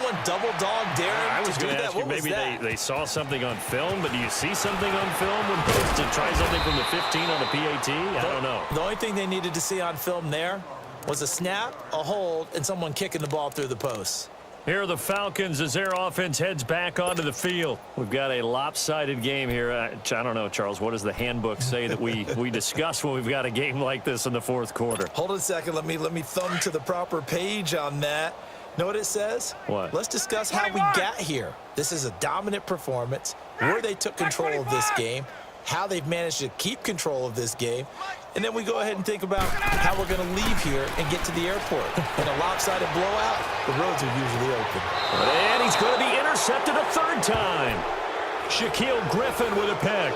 someone double-dog daring I was to do going to that? ask you, maybe they saw something on film, but do you see something on film when to try something from the 15 on the PAT? I don't know. The only thing they needed to see on film there was a snap, a hold, and someone kicking the ball through the post. Here are the Falcons as their offense heads back onto the field. We've got a lopsided game here. I don't know, Charles, what does the handbook say that we discuss when we've got a game like this in the fourth quarter? Hold on a second. Let me thumb to the proper page on that. Know what it says? What? Let's discuss how we got here. This is a dominant performance, where they took control of this game, how they've managed to keep control of this game, and then we go ahead and think about how we're going to leave here and get to the airport. In a lopsided blowout, the roads are usually open. And he's going to be intercepted a third time. Shaquille Griffin with a pick.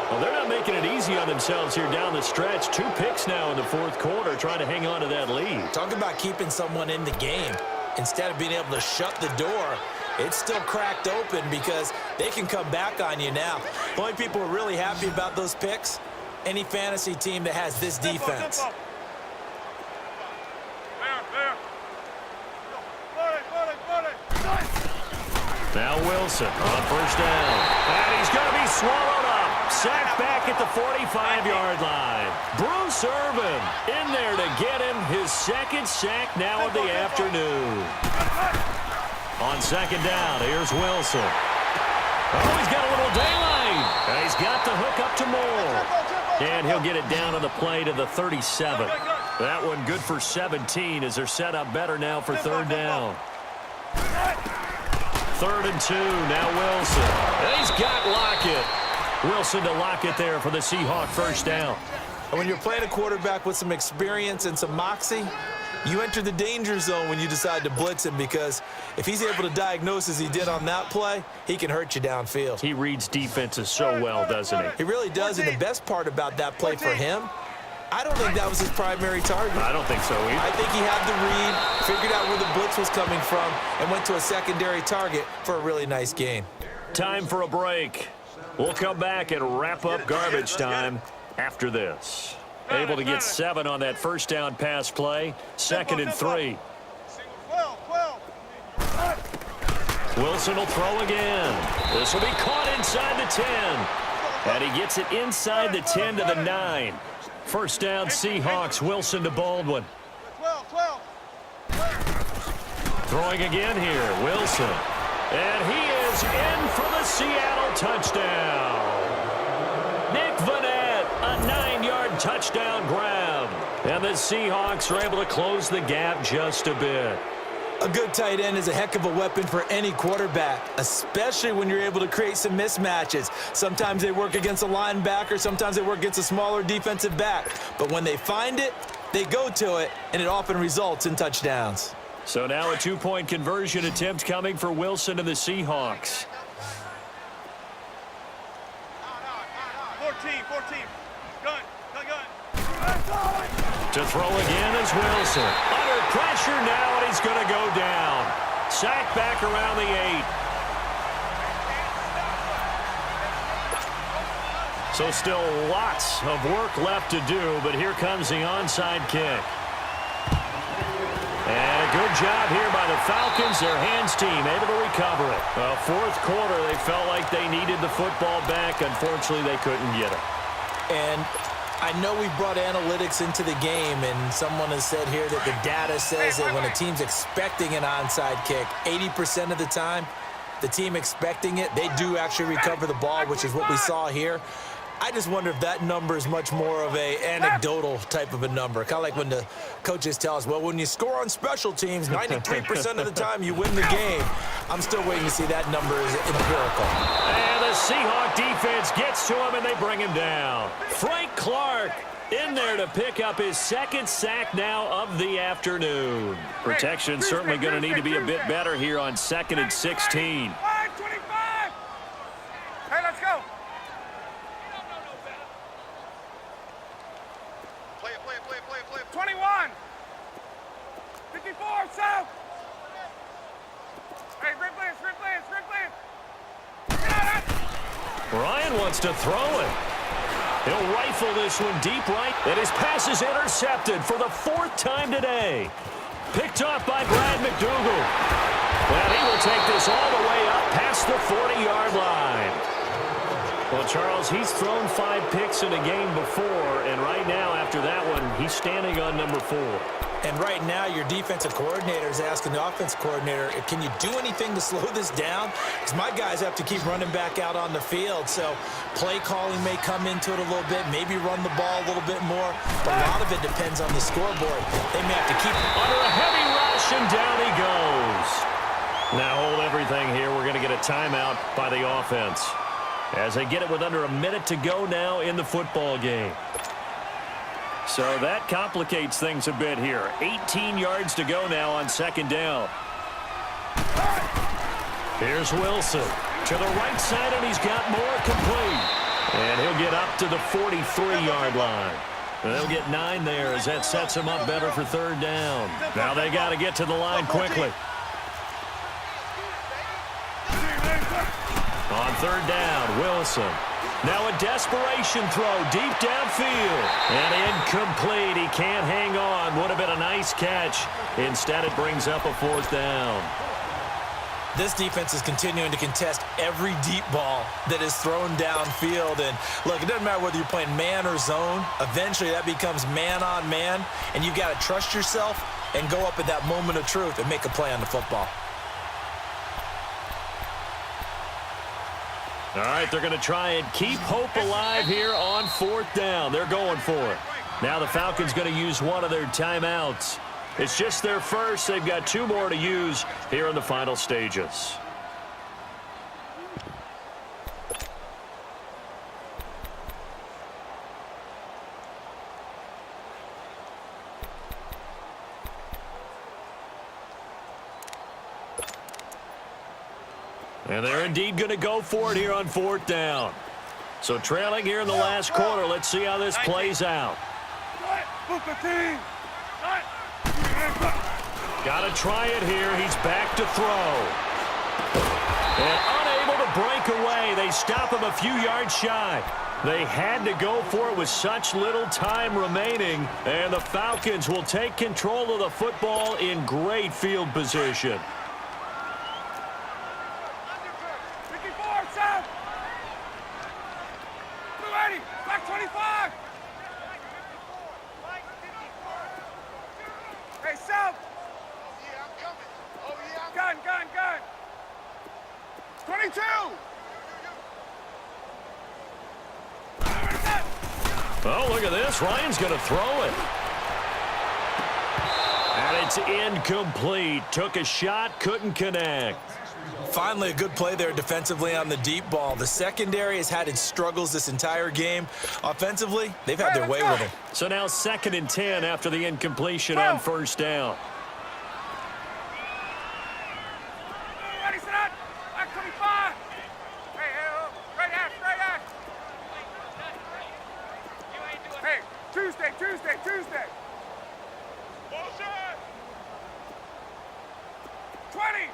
Well, they're not making it easy on themselves here down the stretch. 2 picks now in the fourth quarter, trying to hang on to that lead. Talk about keeping someone in the game. Instead of being able to shut the door, it's still cracked open because they can come back on you now. The only people who are really happy about those picks, any fantasy team that has this defense. Now Wilson on first down. And he's going to be swallowed up. Sacked back at the 45-yard line. Bruce Irvin in there to get him his second sack now of the afternoon. On second down, here's Wilson. Oh, he's got a little daylight. And he's got the hook up to Moore. And he'll get it down on the play to the 37. That one good for 17 as they're set up better now for third down. 3rd and 2, now Wilson. And he's got Lockett. Wilson to Lockett there for the Seahawk first down. And when you're playing a quarterback with some experience and some moxie, you enter the danger zone when you decide to blitz him, because if he's able to diagnose as he did on that play, he can hurt you downfield. He reads defenses so well, doesn't he? He really does, and the best part about that play for him, I don't think that was his primary target. I don't think so either. I think he had the read, figured out where the blitz was coming from, and went to a secondary target for a really nice gain. Time for a break. We'll come back and wrap up garbage time after this. Able to get 7 on that first down pass play. 2nd and 3. Wilson will throw again. This will be caught inside the 10. And he gets it inside the 10 to the 9. First down, Seahawks. Wilson to Baldwin. Throwing again here, Wilson. And he is in for the Seattle touchdown. Nick Vannett, a 9-yard touchdown grab. And the Seahawks are able to close the gap just a bit. A good tight end is a heck of a weapon for any quarterback, especially when you're able to create some mismatches. Sometimes they work against a linebacker, sometimes they work against a smaller defensive back. But when they find it, they go to it, and it often results in touchdowns. So now a 2-point conversion attempt coming for Wilson and the Seahawks. 14. Gun. To throw again is Wilson. Under pressure now, and he's going to go down. Sacked back around the 8. So still lots of work left to do, but here comes the onside kick. And a good job here by the Falcons, their hands team, able to recover it. Well, fourth quarter, they felt like they needed the football back. Unfortunately, they couldn't get it. And I know we brought analytics into the game, and someone has said here that the data says that when a team's expecting an onside kick, 80% of the time, the team expecting it, they do actually recover the ball, which is what we saw here. I just wonder if that number is much more of a anecdotal type of a number. Kind of like when the coaches tell us, well, when you score on special teams, 93% of the time you win the game. I'm still waiting to see that number is empirical. And the Seahawk defense gets to him, and they bring him down. Frank Clark in there to pick up his second sack now of the afternoon. Protection certainly going to need to be a bit better here on 2nd and 16. 25. Hey, let's go. Play it. 21. 54, south. Hey, rip blitz. Ryan wants to throw it. He'll rifle this one deep right, and his pass is intercepted for the 4th time today. Picked off by Brad McDougal. Well, He'll take this all the way up past the 40-yard line. Well, Charles, he's thrown 5 picks in a game before, and right now, after that one, he's standing on number 4. And right now, your defensive coordinator is asking the offense coordinator, can you do anything to slow this down? Because my guys have to keep running back out on the field. So play calling may come into it a little bit, maybe run the ball a little bit more. But a lot of it depends on the scoreboard. They may have to keep under a heavy rush, and down he goes. Now hold everything here. We're going to get a timeout by the offense as they get it with under a minute to go now in the football game. So that complicates things a bit here. 18 yards to go now on second down. Here's Wilson to the right side, and he's got more complete. And he'll get up to the 43-yard line. And they'll get 9 there as that sets him up better for third down. Now they got to get to the line quickly. On third down, Wilson. Now a desperation throw deep downfield. And incomplete. He can't hang on. Would have been a nice catch. Instead, it brings up a fourth down. This defense is continuing to contest every deep ball that is thrown downfield. And look, it doesn't matter whether you're playing man or zone. Eventually, that becomes man on man. And you've got to trust yourself and go up at that moment of truth and make a play on the football. All right, they're going to try and keep hope alive here on fourth down. They're going for it. Now the Falcons going to use one of their timeouts. It's just their first. They've got 2 more to use here in the final stages. And they're indeed going to go for it here on fourth down. So trailing here in the last quarter. Let's see how this plays out. Got to try it here. He's back to throw. And unable to break away. They stop him a few yards shy. They had to go for it with such little time remaining. And the Falcons will take control of the football in great field position. Back 25! Hey, South! Oh, yeah, I'm coming. Oh, yeah, I'm gun! 22! Oh, look at this. Ryan's going to throw it. And it's incomplete. Took a shot, couldn't connect. Finally, a good play there defensively on the deep ball. The secondary has had its struggles this entire game. Offensively, they've had their way with it. So now 2nd and 10 after the incompletion on first down. Ready, set up! Back 25! Hey, right hash! Hey, Tuesday! Bullshit! 20!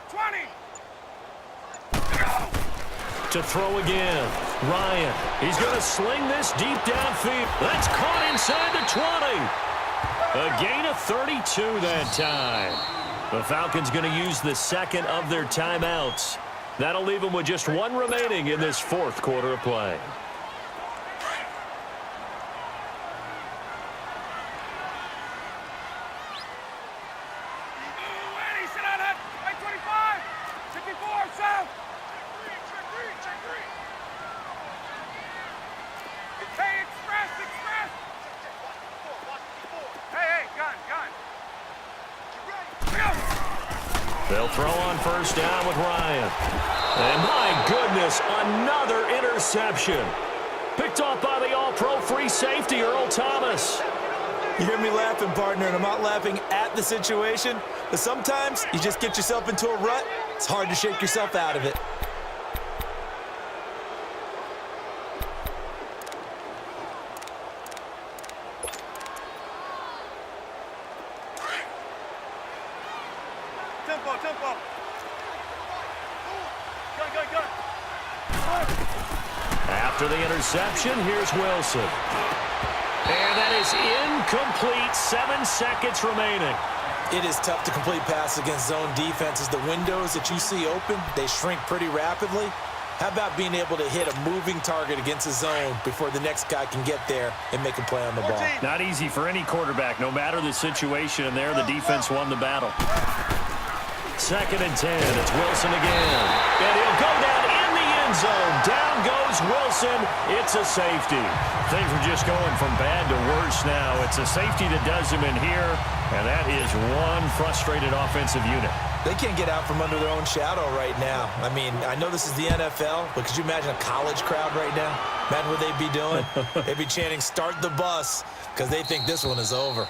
To throw again. Ryan, he's going to sling this deep downfield. That's caught inside the 20. A gain of 32 that time. The Falcons going to use the second of their timeouts. That'll leave them with just 1 remaining in this fourth quarter of play. They'll throw on first down with Ryan. And my goodness, another interception. Picked off by the all-pro free safety, Earl Thomas. You hear me laughing, partner, and I'm not laughing at the situation, but sometimes you just get yourself into a rut. It's hard to shake yourself out of it. Tempo. Gun. After the interception, here's Wilson. And that is incomplete. 7 seconds remaining. It is tough to complete passes against zone defenses. The windows that you see open, they shrink pretty rapidly. How about being able to hit a moving target against a zone before the next guy can get there and make a play on the ball? Not easy for any quarterback, no matter the situation, and there the defense won the battle. 2nd and 10. It's Wilson again. And he'll go down in the end zone. Down goes Wilson. It's a safety. Things are just going from bad to worse now. It's a safety that does him in here, and that is one frustrated offensive unit. They can't get out from under their own shadow right now. I mean, I know this is the NFL, but could you imagine a college crowd right now? Imagine what they'd be doing. They'd be chanting, "Start the bus," because they think this one is over.